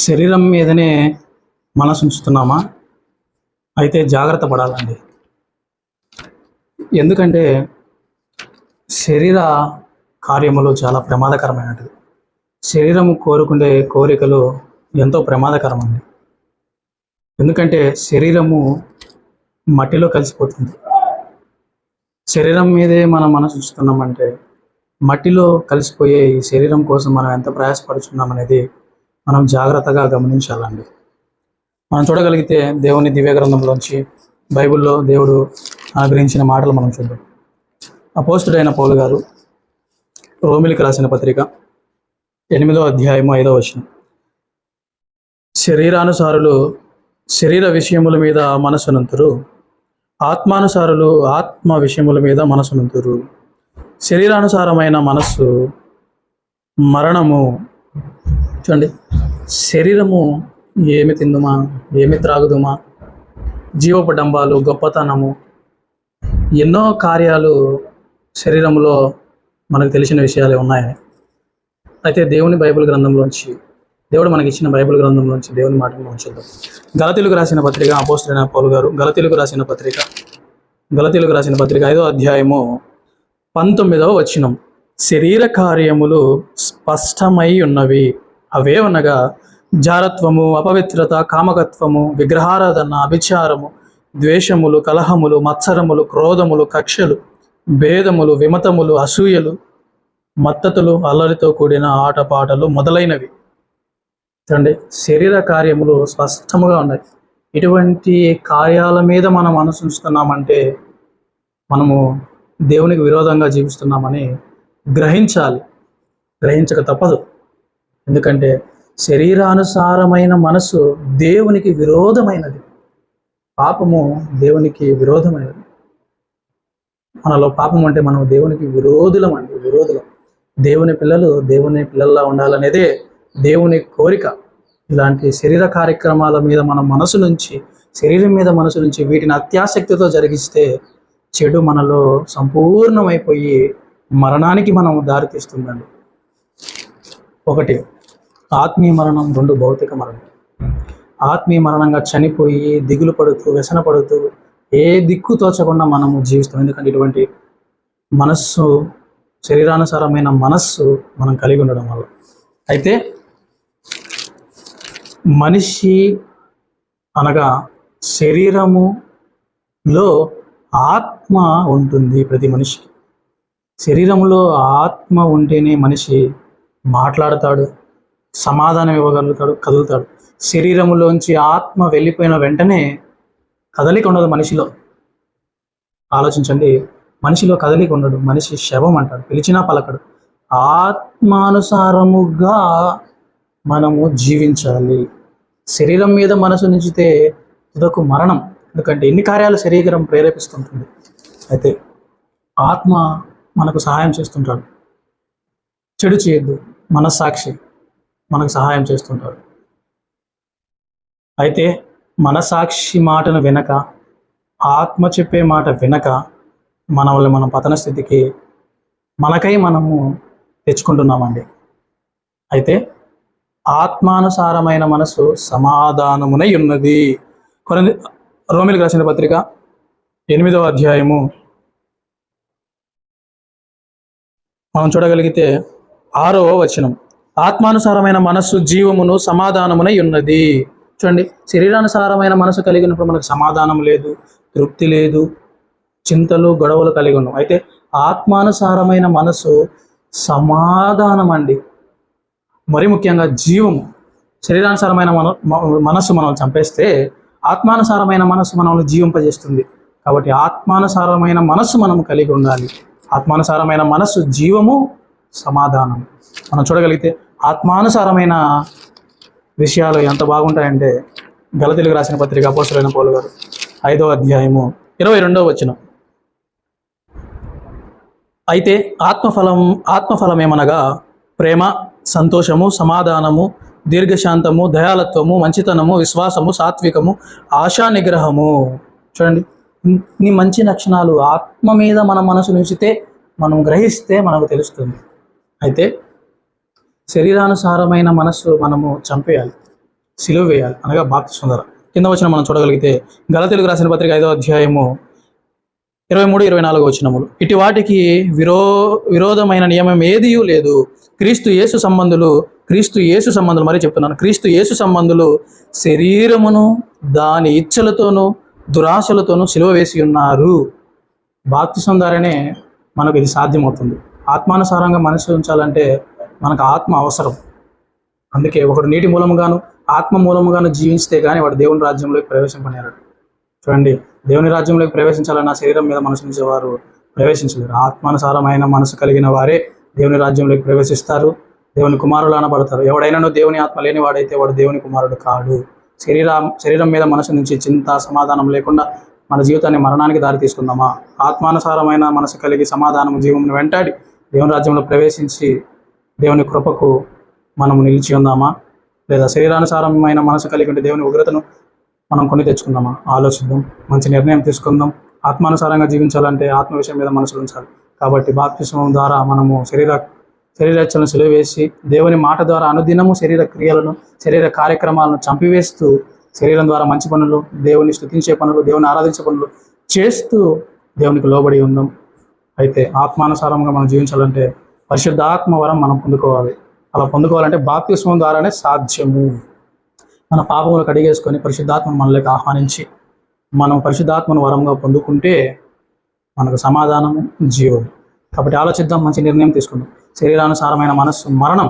శరీరం మీదనే మనసు ఉంచుతున్నామా? అయితే జాగ్రత్త పడాలండి. ఎందుకంటే శరీర కార్యములు చాలా ప్రమాదకరమైనవి. శరీరము కోరుకునే కోరికలు ఎంతో ప్రమాదకరమండి. ఎందుకంటే శరీరము మట్టిలో కలిసిపోతుంది. శరీరం మీదే మనం మనసు ఉంచుతున్నామంటే మట్టిలో కలిసిపోయే ఈ శరీరం కోసం మనం ఎంత ప్రయాసపడుచున్నామనేది మనం జాగ్రత్తగా గమనించాలండి. మనం చూడగలిగితే దేవుని దివ్య గ్రంథంలోంచి బైబిల్లో దేవుడు అనుగ్రహించిన మాటలు మనం చూద్దాం. అపోస్తుడైన పౌలు గారు రోమిలికి రాసిన పత్రిక 8వ అధ్యాయము 5వ వచనం. శరీరానుసారులు శరీర విషయముల మీద మనసునంతురు, ఆత్మానుసారులు ఆత్మ విషయముల మీద మనసునంతురు. శరీరానుసారమైన మనస్సు మరణము. చూడండి, శరీరము ఏమి తిందుమా, ఏమి త్రాగుదుమా, జీవపు డంబాలు, గొప్పతనము, ఎన్నో కార్యాలు శరీరంలో మనకు తెలిసిన విషయాలే ఉన్నాయని. అయితే దేవుని బైబిల్ గ్రంథంలోంచి, దేవుడు మనకి ఇచ్చిన బైబిల్ గ్రంథంలోంచి దేవుని మాటను మనం చూద్దాం. గలతీయులకు రాసిన పత్రిక, అపోస్తులైన పౌలు గారు గలతీయులకు రాసిన పత్రిక 5వ అధ్యాయము 19వ వచనం. శరీర కార్యములు స్పష్టమై ఉన్నవి, అవే అనగా జారత్వము, అపవిత్రత, కామకత్వము, విగ్రహారాధన, అభిచారము, ద్వేషములు, కలహములు, మత్సరములు, క్రోధములు, కక్షలు, భేదములు, విమతములు, అసూయలు, మత్తతులు, అల్లరితో కూడిన ఆటపాటలు మొదలైనవి. చూడండి, శరీర కార్యములు స్పష్టముగా ఉన్నాయి. ఇటువంటి కార్యాల మీద మనం అనుసరిస్తున్నామంటే మనము దేవునికి విరోధంగా జీవిస్తున్నామని గ్రహించక తప్పదు. ఎందుకంటే శరీరానుసారమైన మనసు దేవునికి విరోధమైనది. పాపము దేవునికి విరోధమైనది. మనలో పాపం అంటే మనం దేవునికి విరోధులం. దేవుని పిల్లల్లా ఉండాలనేదే దేవుని కోరిక. ఇలాంటి శరీర కార్యక్రమాల మీద మన శరీరం మీద మనసు నుంచి వీటిని అత్యాసక్తితో జరిగిస్తే చెడు మనలో సంపూర్ణమైపోయి మరణానికి మనం దారితీస్తుందండి. 1 ఆత్మీయ మరణం, 2 భౌతిక మరణం. ఆత్మీయ మరణంగా చనిపోయి దిగులు పడుతూ, వ్యసన పడుతూ, ఏ దిక్కు తోచకుండా మనము జీవిస్తాం. ఎందుకంటే ఇటువంటి మనస్సు, శరీరానుసారమైన మనస్సు మనం కలిగి ఉండడం వల్ల. అయితే మనిషి అనగా శరీరములో ఆత్మ ఉంటుంది. ప్రతి మనిషికి శరీరంలో ఆత్మ ఉంటేనే మనిషి మాట్లాడతాడు, సమాధానం ఇవ్వగలుగుతాడు, కదులుతాడు. శరీరములోంచి ఆత్మ వెళ్ళిపోయిన వెంటనే కదలిక ఉండదు మనిషిలో. ఆలోచించండి, మనిషిలో కదలిక ఉండడు. మనిషి శవం అంటాడు, పిలిచినా పలకడు. ఆత్మానుసారముగా మనము జీవించాలి. శరీరం మీద మనసు ఉంచితే ఇదొక మరణం. ఎందుకంటే ఎన్ని కార్యాలు శరీరం ప్రేరేపిస్తుంటుంది. అయితే ఆత్మ మనకు సహాయం చేస్తుంటాడు. చెడు చేయొద్దు, మనస్సాక్షి మనకు సహాయం చేస్తుంటాడు. అయితే మనసాక్షి మాటను వినక, ఆత్మ చెప్పే మాట వినక మనల్ని మనం పతన స్థితికి మనకై మనము తెచ్చుకుంటున్నామండి. అయితే ఆత్మానుసారమైన మనసు సమాధానమునై ఉన్నది. రోమిలికి రాసిన పత్రిక 8వ అధ్యాయము మనం చూడగలిగితే 6వ వచనం. ఆత్మానుసారమైన మనస్సు జీవమును సమాధానమునై ఉన్నది. చూడండి, శరీరానుసారమైన మనసు కలిగినప్పుడు మనకు సమాధానం లేదు, తృప్తి లేదు, చింతలు, గొడవలు కలిగి ఉన్నాం. అయితే ఆత్మానుసారమైన మనసు సమాధానం అండి. మరి ముఖ్యంగా జీవము. శరీరానుసారమైన మనస్సు మనం చంపేస్తే ఆత్మానుసారమైన మనస్సు మనల్ని జీవింపజేస్తుంది. కాబట్టి ఆత్మానుసారమైన మనస్సు మనం కలిగి ఉండాలి. ఆత్మానుసారమైన మనస్సు జీవము, సమాధానం. మనం చూడగలిగితే ఆత్మానుసారమైన విషయాలు ఎంత బాగుంటాయంటే గలతీయులకు రాసిన పత్రిక, అపోస్తలుడైన పౌలు గారు 5వ అధ్యాయము 22వ వచనం. అయితే ఆత్మఫలం ఏమనగా ప్రేమ, సంతోషము, సమాధానము, దీర్ఘశాంతము, దయాళత్వము, మంచితనము, విశ్వాసము, సాత్వికము, ఆశా నిగ్రహము. చూడండి, ఈ మంచి లక్షణాలు ఆత్మ మీద మన మనసు ఉంచితే, మనం గ్రహిస్తే మనకు తెలుస్తుంది. అయితే శరీరానుసారమైన మనస్సు మనము చంపేయాలి. సిలువ వేయాలి, అనగా బాప్తిస్మం ద్వారా. కింద వచ్చిన మనం చూడగలిగితే గలతీయులకు రాసిన పత్రిక 5వ అధ్యాయము 23-24 వచనములు. ఇటు వాటికి విరోధమైన నియమం ఏదియూ లేదు. క్రీస్తు యేసు సంబంధులు మరి చెప్తున్నాను, క్రీస్తు యేసు సంబంధులు శరీరమును దాని ఇచ్చలతోనూ దురాశలతోనూ సిలువ వేసి ఉన్నారు. బాప్తిస్మం ద్వారానే మనకు ఇది సాధ్యమవుతుంది. ఆత్మానుసారంగా మనసు ఉంచాలంటే మనకు ఆత్మ అవసరం. అందుకే ఒకడు నీటి మూలముగాను ఆత్మ మూలముగాను జీవిస్తే కానీ వాడు దేవుని రాజ్యంలోకి ప్రవేశింపనేరాడు. చూడండి, దేవుని రాజ్యంలోకి ప్రవేశించాలన్న శరీరం మీద మనసు నుంచి వారు ప్రవేశించలేరు. ఆత్మానుసారమైన మనసు కలిగిన వారే దేవుని రాజ్యంలోకి ప్రవేశిస్తారు, దేవుని కుమారులు అనబడతారు. ఎవడైనాను దేవుని ఆత్మ లేని వాడైతే వాడు దేవుని కుమారుడు కాడు. శరీరం మీద మనసు నుంచి చింత సమాధానం లేకుండా మన జీవితాన్ని మరణానికి దారి తీసుకుందామా? ఆత్మానుసారమైన మనసు కలిగి సమాధానము జీవమును వెంటాడి దేవుని రాజ్యంలో ప్రవేశించి దేవుని కృపకు మనము నిలిచి ఉందామా? లేదా శరీరానుసారమైన మనసు కలిగి ఉంటే దేవుని ఉగ్రతను మనం కొని తెచ్చుకుందామా? ఆలోచిద్దాం, మంచి నిర్ణయం తీసుకుందాం. ఆత్మానుసారంగా జీవించాలంటే ఆత్మ విషయం మీద మనసులు ఉంచాలి. కాబట్టి బాప్తిస్మం ద్వారా మనము శరీరచ్చలను సిలువ వేసి దేవుని మాట ద్వారా అనుదినము శరీర క్రియలను శరీర కార్యక్రమాలను చంపివేస్తూ శరీరం ద్వారా మంచి పనులు, దేవుని స్తుతించే పనులు, దేవుని ఆరాధించే పనులు చేస్తూ దేవునికి లోబడి ఉందాం. అయితే ఆత్మానుసారంగా మనం జీవించాలంటే పరిశుద్ధాత్మ వరం మనం పొందుకోవాలి. అలా పొందుకోవాలంటే బాప్తిస్మం ద్వారానే సాధ్యము. మన పాపములు కడిగేసుకొని పరిశుద్ధాత్మను మనలోకి ఆహ్వానించి మనం పరిశుద్ధాత్మను వరంగా పొందుకుంటే మనకు సమాధానము, జీవం. కాబట్టి ఆలోచిద్దాం, మంచి నిర్ణయం తీసుకుందాం. శరీరానుసారమైన మనస్సు మరణం,